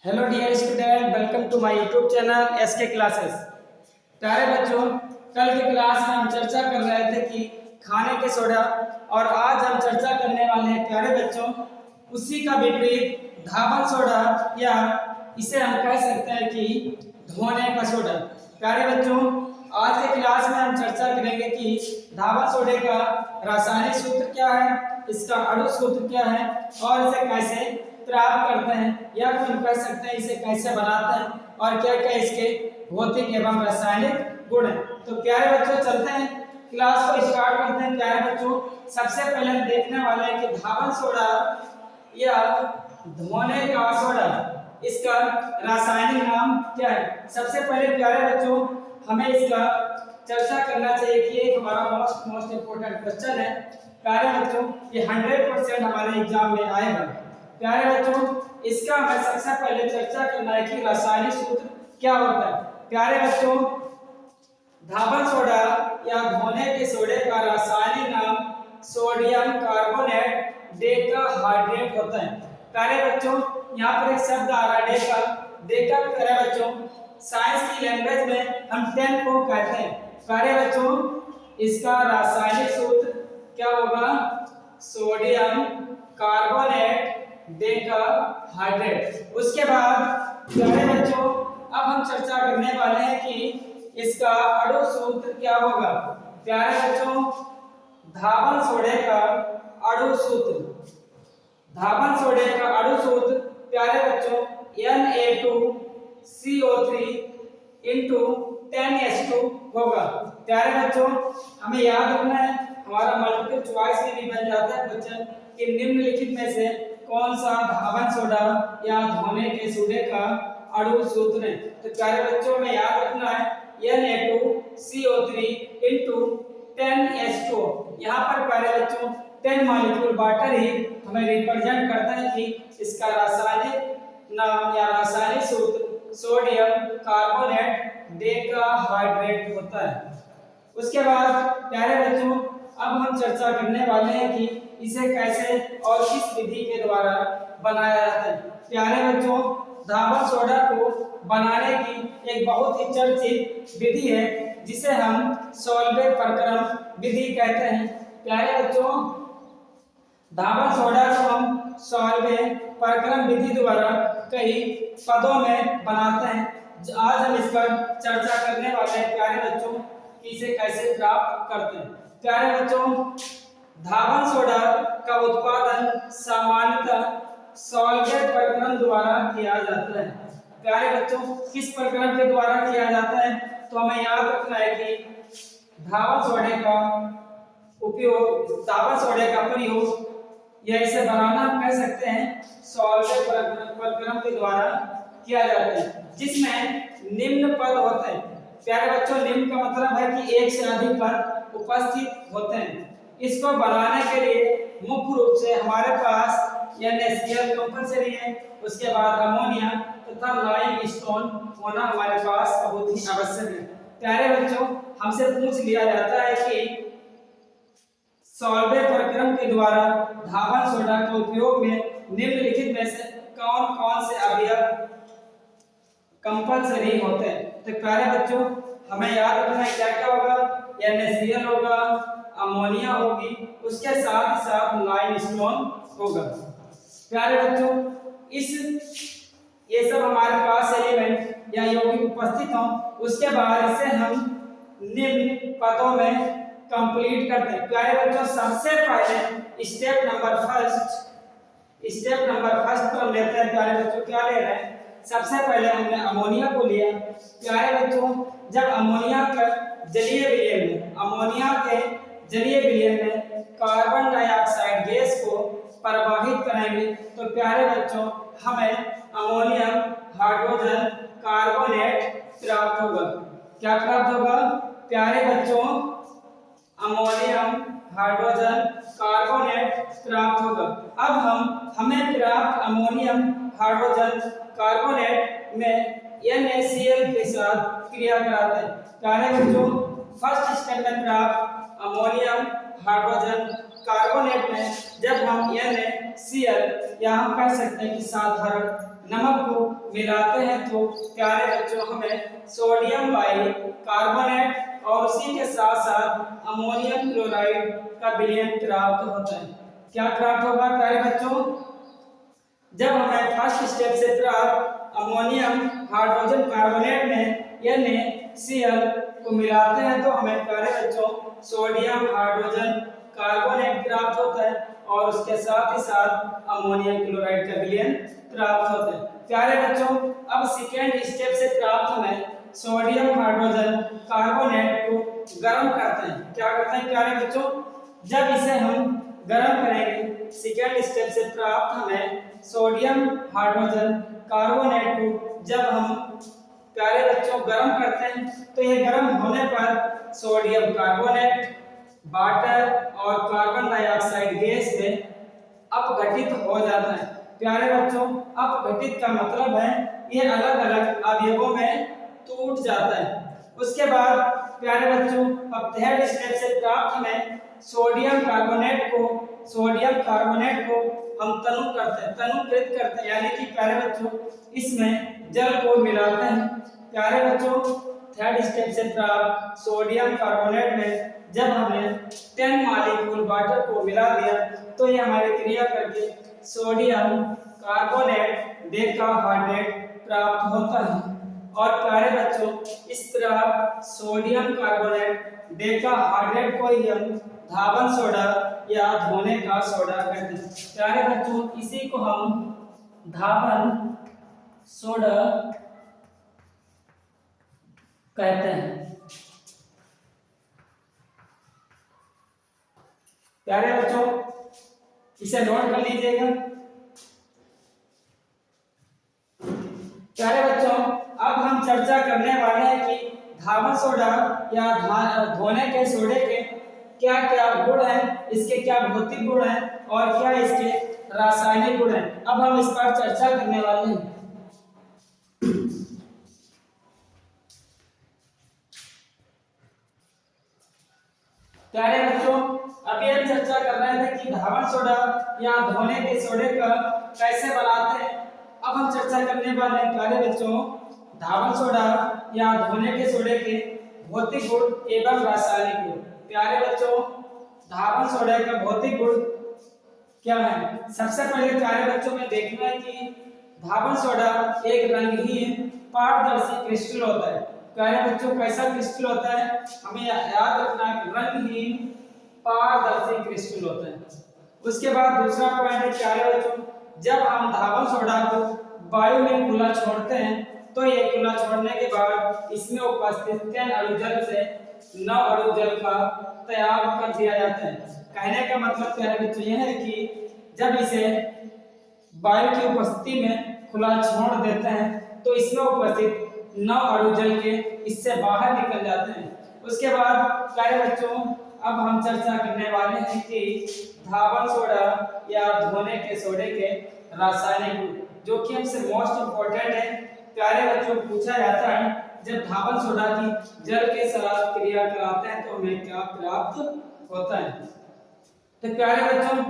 Hello dear student, welcome to my YouTube channel SK classes. प्यारे बच्चों, कल की क्लास में हम चर्चा कर रहे थे कि खाने के सोडा, और आज हम चर्चा करने वाले हैं प्यारे बच्चों उसी का विपरीत धावन सोडा, या इसे हम कह सकते हैं कि धोने का सोडा। प्यारे बच्चों, आज के क्लास में हम चर्चा करेंगे कि धावन सोडे का रासायनिक सूत्र क्या है, इसका अणु सूत्र क्या है और इसे कैसे प्राप्त करते हैं, या फिर हम कह सकते हैं इसे कैसे बनाते हैं और क्या क्या इसके भौतिक एवं रासायनिक गुण हैं। तो प्यारे बच्चों, चलते हैं क्लास को स्टार्ट करते हैं। प्यारे बच्चों, सबसे पहले हम देखने वाले हैं कि धावन सोडा या धोने का सोडा, इसका रासायनिक नाम क्या है। सबसे पहले प्यारे बच्चों हमें इसका चर्चा करना चाहिए कि एक हमारा मोस्ट इम्पोर्टेंट क्वेश्चन है। प्यारे बच्चों, ये 100% हमारे एग्जाम में आएगा। प्यारे बच्चों, इसका हमें सबसे पहले चर्चा करना है कि रासायनिक सूत्र क्या होता है। प्यारे बच्चों, धावन सोडा या धोने के सोडे का रासायनिक नाम सोडियम कार्बोनेट डेकाहाइड्रेट होता है। प्यारे बच्चों, यहाँ पर एक शब्द आ रहा है डेका। डेका प्यारे बच्चों साइंस की लैंग्वेज में हम 10 को कहते हैं। प्यारे बच्चों, इसका रासायनिक सूत्र क्या होगा? Sodium carbonate decahydrate. उसके बाद प्यारे बच्चों अब हम चर्चा करने वाले हैं कि इसका अणु सूत्र क्या होगा। प्यारे बच्चों, धावन सोडे का अणु सूत्र, धावन सोडे का अणु सूत्र प्यारे बच्चों Na2CO3 into 10H2 होगा। प्यारे बच्चों, हमें याद रखना है, हमारा मल्टीपल चॉइस में भी बन जाता है क्वेश्चन कि निम्नलिखित में से कौन सा धावन सोडा या धोने के सोडे का अणु सूत्र है। तो प्यारे बच्चों में याद रखना है Na2CO3 into 10H2। यहाँ पर प्यारे बच्चों 10 मॉलिक्यूल वाटर ही हमें रिप्रेजेंट करता है कि इसका रासायनिक नाम या रासायनिक सूत्र सोडियम कार्बोनेट डेकाहाइड्रेट होता है। उसके बाद प्यारे बच्चों अब हम चर्चा करने वाले हैं कि इसे कैसे और किस विधि के द्वारा बनाया जाता है। प्यारे बच्चों, धावन सोडा को बनाने की एक बहुत ही चर्चित विधि है जिसे हम सॉल्वे प्रक्रम विधि कहते हैं। प्यारे बच्चों, धावन सोडा को हम सॉल्वे प्रक्रम विधि द्वारा कई पदों में बनाते हैं। आज हम इस पर चर्चा करने वाले हैं प्यारे बच्चों कि इसे कैसे प्राप्त करते हैं। प्यारे बच्चों, धावन सोडा का उत्पादन सामान्यतः सॉल्वे प्रक्रम द्वारा किया जाता है। प्यारे बच्चों, किस प्रक्रम के द्वारा किया जाता है? तो हमें याद रखना है कि धावन सोडे का उपयोग, धावन सोडे का प्रयोग या इसे बनाना हम कह सकते हैं सॉल्वे प्रक्रम के द्वारा किया जाता है, जिसमें निम्न पद होते हैं। प्यारे बच्चों, निम्न का मतलब है कि एक से अधिक पद उपस्थित होते हैं। इसको बनाने के लिए मुख्य रूप से हमारे पास NaCl कंपलसरी है, उसके बाद अमोनिया तथा लाइम स्टोन होना हमारे पास बहुत ही आवश्यक है। प्यारे बच्चों, हमसे पूछ लिया जाता है कि सॉल्वे प्रक्रम के द्वारा धावन सोडा के उपयोग में निम्नलिखित में से कौन कौन से अवयव कंपलसरी होते हैं। तो प्यारे बच्चों, हमें याद रखना है क्या क्या होगा? NaCl होगा, अमोनिया होगी, उसके साथ ही साथ लाइम स्टोन होगा। प्यारे बच्चों, ये सब हमारे पास एलिमेंट या यौगिक उपस्थित हों, उसके बाद इसे हम निम्न पदों में कंप्लीट करते हैं। प्यारे बच्चों, सबसे पहले स्टेप नंबर फर्स्ट पर लेते हैं। प्यारे बच्चों, क्या ले रहे हैं? सबसे पहले हमने अमोनिया को लिया। प्यारे बच्चों, जब अमोनिया के जलीय विलयन में कार्बन डाइऑक्साइड गैस को प्रवाहित करेंगे तो प्यारे बच्चों हमें अमोनियम हाइड्रोजन कार्बोनेट प्राप्त होगा। क्या प्राप्त होगा? प्यारे बच्चों, अमोनियम हाइड्रोजन कार्बोनेट प्राप्त होगा। अब हमें प्राप्त अमोनियम हाइड्रोजन कार्बोनेट में NaCl के साथ क्रिया कराते हैं। प्यारे बच्चों, फर्स्ट स्टेप में प्राप्त अमोनियम हाइड्रोजन कार्बोनेट में जब हम NaCl या हम कह सकते हैं कि साधारण नमक को मिलाते हैं तो प्यारे बच्चों हमें सोडियम बाई कार्बोनेट और उसी के साथ साथ अमोनियम क्लोराइड का विलयन प्राप्त होता है। क्या प्राप्त होगा प्यारे बच्चों? जब हमें फर्स्ट स्टेप से प्राप्त अमोनियम हाइड्रोजन कार्बोनेट में NaCl को मिलाते हैं तो हमें प्यारे बच्चों सोडियम हाइड्रोजन कार्बोनेट प्राप्त होता है और उसके साथ ही साथ अमोनियम क्लोराइड का विलयन प्राप्त होता है। प्यारे बच्चों अब सेकेंड स्टेप से प्राप्त हमें सोडियम हाइड्रोजन कार्बोनेट को गर्म करते हैं। क्या करते हैं प्यारे बच्चों? जब इसे हम गर्म करेंगे सेकेंड स्टेप से प्राप्त हमें सोडियम हाइड्रोजन कार्बोनेट को जब हम प्यारे बच्चों गर्म करते हैं तो ये गर्म होने पर सोडियम कार्बोनेट वाटर और कार्बन डाइऑक्साइड गैस में अपघटित हो जाता है। प्यारे बच्चों अपघटित का मतलब है ये अलग अलग अवयवों में टूट जाता है। उसके बाद प्यारे बच्चों अब थर्ड स्टेप से प्राप्त हमें सोडियम कार्बोनेट को हम तनुकृत करते हैं यानी कि प्यारे बच्चों इसमें जल को मिलाते हैं। प्यारे बच्चों थर्ड स्टेप से प्राप्त सोडियम कार्बोनेट में जब हमने 10 मॉलिक्यूल वाटर को मिला दिया तो ये हमारी क्रिया करके सोडियम कार्बोनेट डेकाहाइड्रेट प्राप्त होता है। और प्यारे बच्चों इस तरह सोडियम कार्बोनेट डेकाहाइड्रेट को ही हम धावन सोडा या धोने का सोडा कहते हैं। प्यारे बच्चों इसी को हम धावन सोडा कहते हैं। प्यारे बच्चों इसे नोट कर लीजिएगा। प्यारे बच्चों अब हम चर्चा करने वाले हैं कि धावन सोडा या धोने के सोडे के क्या क्या गुण हैं, इसके क्या भौतिक गुण हैं और क्या इसके रासायनिक गुण हैं। अब हम इस पर चर्चा करने वाले हैं। प्यारे बच्चों अभी हम चर्चा कर रहे थे कि धावन सोडा या धोने के सोडे का कैसे बनाते हैं। अब हम चर्चा करने वाले हैं प्यारे बच्चों धावन सोडा या धोने के सोडे के भौतिक गुण एवं रासायनिक गुण। प्यारे बच्चों धावन सोडा का भौतिक गुण क्या है? सबसे पहले प्यारे बच्चों में देखना है कि धावन सोडा एक रंगहीन पारदर्शी क्रिस्टल होता है। प्यारे बच्चों कैसा क्रिस्टल होता है? हमें याद रखना है रंगहीन पारदर्शी क्रिस्टल होता है। उसके बाद दूसरा पॉइंट है प्यारे बच्चों जब हम धावन सोडा को वायु में खुला छोड़ते हैं तो ये खुला छोड़ने के बाद इसमें उपस्थित 10 अणु जल से 9 अणु जल का त्याग कर दिया जाता है। कहने का मतलब प्यारे बच्चों यह है कि जब इसे वायु की उपस्थिति में खुला छोड़ देते हैं तो इसमें उपस्थित 9 अणु जल के इससे बाहर निकल जाते हैं। उसके बाद प्यारे बच्चों अब हम चर्चा करने वाले हैं कि धावन सोडा या धोने के सोडे के रासायनिक गुण जो कि हमसे मोस्ट इम्पोर्टेंट है। प्यारे बच्चों पूछा जाता है जब धावन सोडा की जल के साथ क्रिया कराते हैं तो हमें क्या प्राप्त होता है। तो प्यारे बच्चों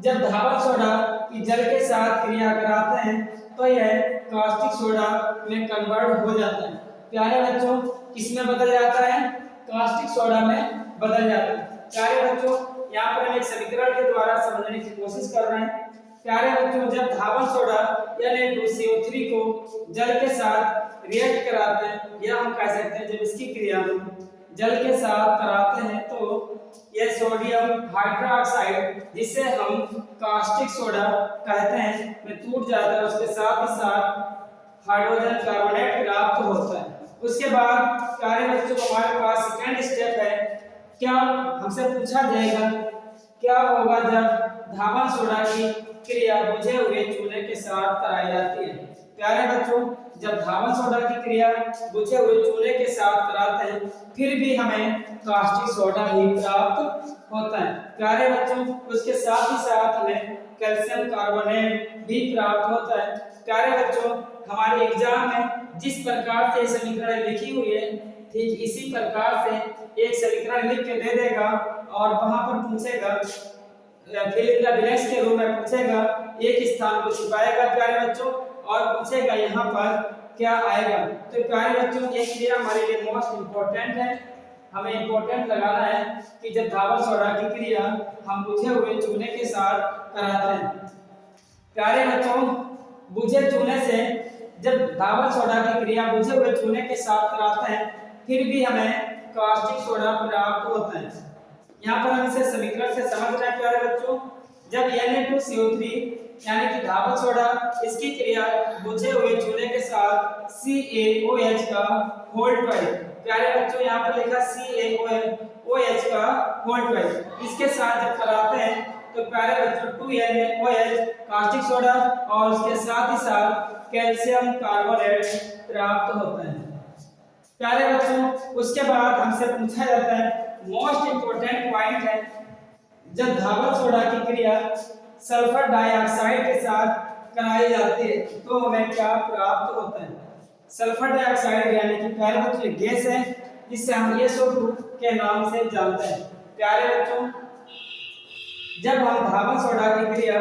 जब धावन सोडा की जल के साथ क्रिया कराते हैं तो यह कास्टिक सोडा में कन्वर्ट हो जाता है। प्यारे बच्चों किसमें बदल जाता है? कास्टिक सोडा में बदल जाता है। प्यारे बच्चों यहाँ पर हम एक समीकरण के द्वारा समझने की कोशिश कर रहे हैं। प्यारे बच्चों जब धावन सोडा Na2CO3 को जल के साथ रिएक्ट कराते हैं या हम कह सकते हैं जब इसकी क्रिया जल के साथ कराते हैं तो यह सोडियम हाइड्रोक्साइड जिसे हम कास्टिक सोडा कहते हैं में टूट जाता है। उसके साथ ही साथ हाइड्रोजन कार्बोनेट प्राप्त होता है। उसके बाद प्यारे बच्चों हमारे पास सेकेंड स्टेप है। क्या हमसे पूछा जाएगा क्या होगा जब धावन सोडा की क्रिया बुझे हुए चूने के साथ कराई जाती है। प्यारे बच्चों जब धावन सोडा की क्रिया बुझे हुए चूने के साथ कराते हैं फिर भी हमें कास्टिक सोडा ही प्राप्त होता है। प्यारे बच्चों उसके साथ ही साथ हमें कैल्शियम कार्बोनेट भी प्राप्त होता है। प्यारे बच्चों हमारे एग्जाम में जिस प्रकार से समीकरण लिखी हुई है ठीक इसी प्रकार से एक समीकरण लिख के दे देगा और वहां पर पूछेगा फिल इन द ब्लैंक्स के रूप में पूछेगा, एक स्थान को छिपाएगा प्यारे बच्चों और पूछेगा यहाँ पर क्या आएगा। तो प्यारे बच्चों ये क्रिया हमारे लिए मोस्ट इम्पोर्टेंट है, हमें इम्पोर्टेंट लगाना है कि जब धावक सोडा की क्रिया हम बुझे हुए चूने के साथ कराते हैं। प्यारे बच्चों बुझे चूने से जब धावक सोडा की क्रिया बुझे हुए चूने के साथ कराते हैं फिर भी हमें कास्टिक सोडा प्राप्त होता है। यहाँ पर हम इसे समीकरण से समझ रहे हैं प्यारे बच्चों। जब Na2CO3 यानी कि धावक सोडा इसकी क्रिया बुझे हुए चूने के साथ CaOH का होल ट्वाइस, प्यारे बच्चों यहाँ पर लिखा CaOH का होल ट्वाइस, इसके साथ जब कराते हैं तो प्यारे बच्चों 2NaOH कास्टिक सोडा और उसके साथ ही साथ कैल्शियम कार्बोनेट प्राप्त होता है। प्यारे बच्चों उसके बाद हमसे पूछा जाता है, मोस्ट इंपोर्टेंट पॉइंट है, जब धावक सोडा की क्रिया सल्फर डाइऑक्साइड के साथ कराई जाती है तो हमें क्या प्राप्त होता है। सल्फर डाइऑक्साइड यानी कि प्यारे बच्चों गैस है जिसे हम SO2 के नाम से जानते हैं। प्यारे बच्चों जब हम धावक सोडा की क्रिया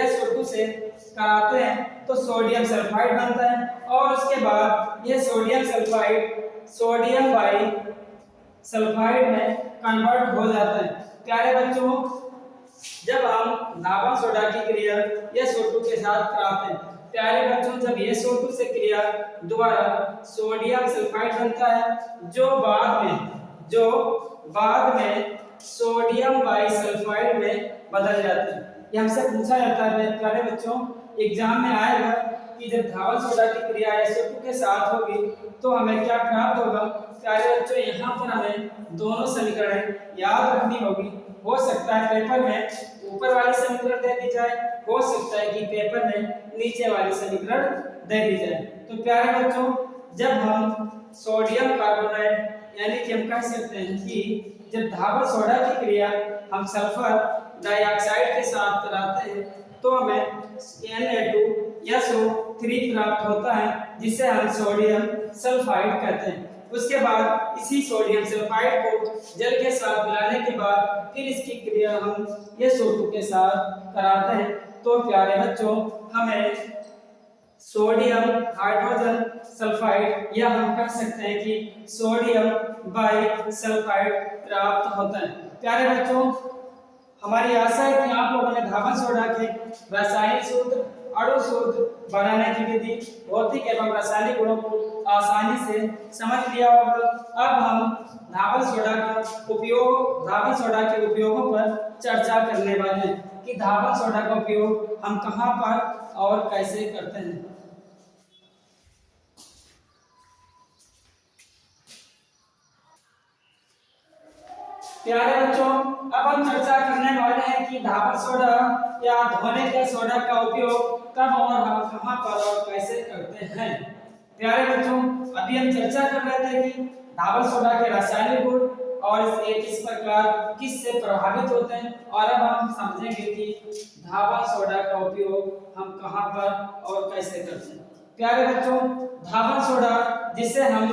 SO2 से कराते हैं तो सोडियम सल्फाइड बनता है और उसके बाद यह sodium sulphide sodium by sulphide में कन्वर्ट हो जाता है। प्यारे बच्चों जब हम धावक सोडा की क्रिया SO2 के साथ कराते हैं, प्यारे बच्चों जब SO2 से क्रिया दोबारा सोडियम सल्फाइड बनता है जो बाद में सोडियम बाइसल्फाइड में बदल जाता है। ये हमसे पूछा जाता है प्यारे बच्चों, एग्जाम में आएगा कि जब धावक सोडा की क्रिया SO2 के साथ होगी तो हमें क्या प्राप्त होगा। प्यारे बच्चों यहाँ पर हमें दोनों समीकरण याद रखनी होगी। हो सकता है पेपर में ऊपर वाली समीकरण दे दी जाए, हो सकता है कि पेपर में नीचे वाली समीकरण दे दी जाए। तो प्यारे बच्चों जब हम सोडियम कार्बोनेट यानी कि हम कह सकते हैं कि जब धावक सोडा की क्रिया हम सल्फर डाइऑक्साइड के साथ कराते हैं तो हमें Na2SO3 प्राप्त होता है जिसे हम सोडियम सल्फाइड कहते हैं। उसके बाद इसी सोडियम सल्फाइड को जल के साथ मिलाने के बाद फिर इसकी क्रिया हम SO2 के साथ कराते हैं तो प्यारे बच्चों हमें सोडियम हाइड्रोजन सल्फाइड या हम कह सकते हैं कि सोडियम बाइसल्फाइड प्राप्त होता है। प्यारे बच्चों हमारी आशा है कि आप लोगों ने धावक सोडा के रासायनिक सूत्र अणु सूत्र बनाने की विधि भौतिक एवं रासायनिक गुणों को आसानी से समझ लिया होगा। अब हम धावक सोडा के उपयोगों पर चर्चा करने वाले हैं कि धावक सोडा का उपयोग हम कहां पर और कैसे करते हैं। प्यारे बच्चों अब हम चर्चा करने वाले हैं कि धावक सोडा या धोने के सोडा का उपयोग कब और हम कहां पर और कैसे करते हैं। प्यारे बच्चों अभी हम चर्चा कर रहे थे कि धावक सोडा के रासायनिक गुण और ये किस प्रकार किससे प्रभावित होते हैं, और अब हम समझेंगे कि धावक सोडा का उपयोग हम कहां पर और कैसे करते हैं। प्यारे बच्चों धावक सोडा जिसे हम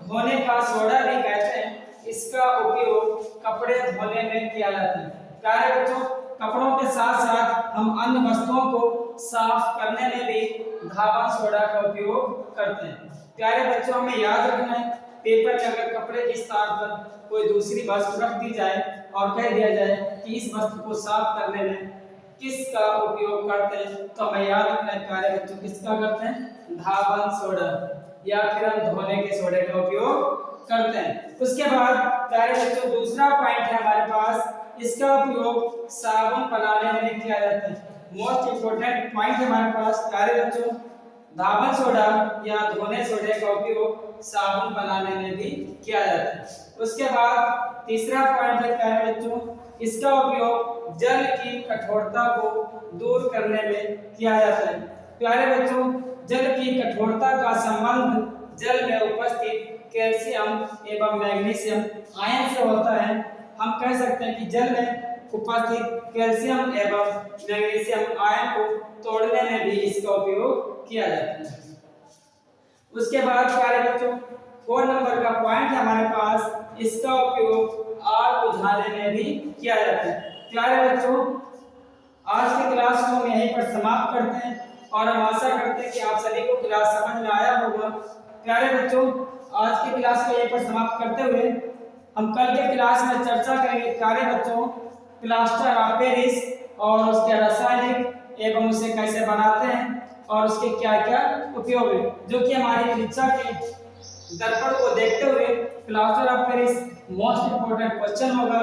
धोने का सोडा भी कहते हैं, इसका उपयोग कपड़े धोने में किया जाता है। प्यारे बच्चों कपड़ों के साथ साथ हम अन्य वस्तुओं को साफ करने में भी धावक सोडा का उपयोग करते हैं। प्यारे बच्चों हमें याद रखना है पेपर में अगर कपड़े के स्थान पर कोई दूसरी वस्तु रख दी जाए और कह दिया जाए कि इस वस्तु को साफ करने में किसका उपयोग करते हैं तो हमें याद रखना है प्यारे बच्चों किसका करते हैं, धावक सोडा या फिर हम धोने के सोडे का उपयोग करते हैं। उसके बाद प्यारे बच्चों दूसरा पॉइंट है हमारे पास, इसका उपयोग साबुन बनाने में किया जाता है। मोस्ट इंपोर्टेंट पॉइंट है हमारे पास प्यारे बच्चों, धावक सोडा या धोने सोडे का उपयोग साबुन बनाने में भी किया जाता है। उसके बाद तीसरा पॉइंट है प्यारे बच्चों, इसका उपयोग जल की कठोरता को दूर करने में किया जाता है। प्यारे बच्चों जल की कठोरता का संबंध जल में उपस्थित कैल्शियम एवं मैग्नीशियम आयन से होता है। हम कह सकते हैं कि जल में उपस्थित कैल्शियम एवं मैग्नीशियम आयन को तोड़ने में भी इसका उपयोग किया जाता है। उसके बाद प्यारे बच्चों 4 नंबर का पॉइंट है हमारे पास, इसका उपयोग आग बुझाने में भी किया जाता है। प्यारे बच्चों आज के क्लास को हम यहीं पर समाप्त करते हैं। और हम आशा करते हैं कि आप सभी को क्लास समझ में आया होगा। प्यारे बच्चों, आज की क्लास को यहीं पर समाप्त करते हुए हम कल के क्लास में चर्चा करेंगे प्यारे बच्चों प्लास्टर ऑफ पेरिस और उसके रासायनिक एवं उसे कैसे बनाते हैं और उसके क्या क्या उपयोग है, जो कि हमारी परीक्षा के दर्पण को देखते हुए plaster of Paris most important question होगा।